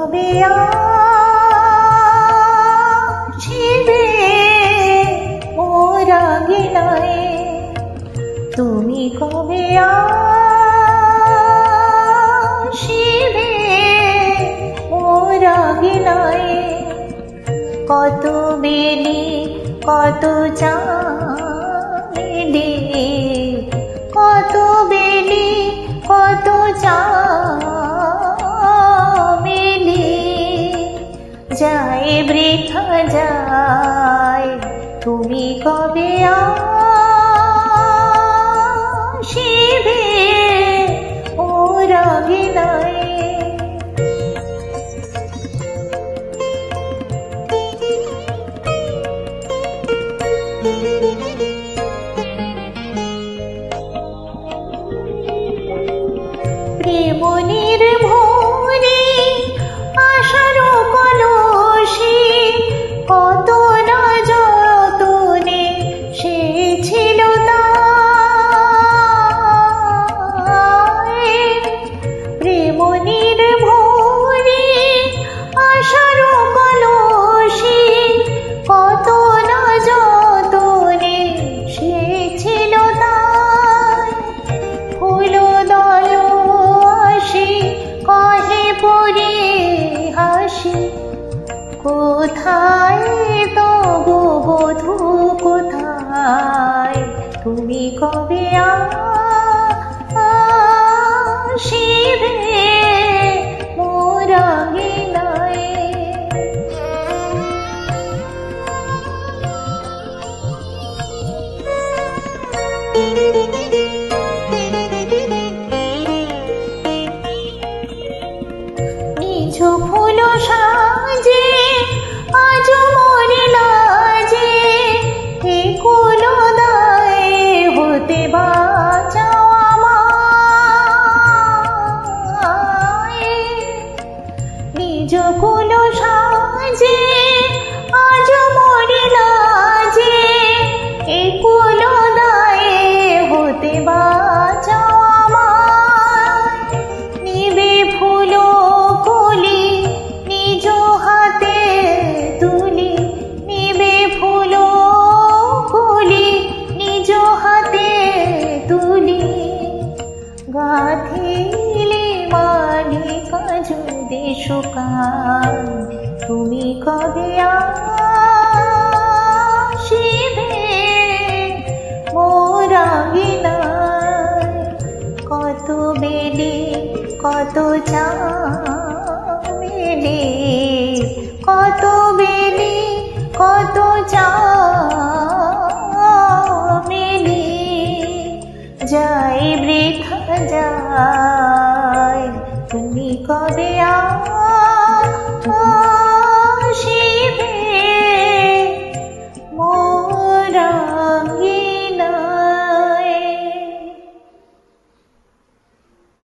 কবে আসিবে মোর আঙিনায়, তুমি কবে আসিবে মোর আঙিনায়। কত বেলি কত চামেলি, কত বেলি কত চামেলি, যায় বৃথা যায়, তুমি কবে আসিবে মোর আঙিনায়। প্রেম নির্ভরে আশার কলসি, কত না যতনে সে ছিল তাই। প্রেম নির্ভরে আশার কলসি, কত না যতনে সে ছিল তাই। ফুল দল কহে পরে হাসি, কোথায় তবু বধূ কোথায়, তুমি কবে আসিবে মোর আঙিনায়। নিজ ফুল সাজে আজ মরে লাজে, এ কুল দায়ে হতে বাঁচাও আমায়। নিজ কুল সাজে আজ মরে লাজে, এ কুল দায়ে হতে বাঁচাও আমায়। নিবে ফুল কলি নিজ হাতে তুলি, নিবে ফুল কলি নিজ হাতে তুলি, গাঁথিলে মালিকা যদি শুকান, তুমি কবে আসিবে মোর আঙিনায়। কত বেলি কত চামেলি, কত বেলি কত চামেলি, যায় বৃথা যায়, তুমি কবে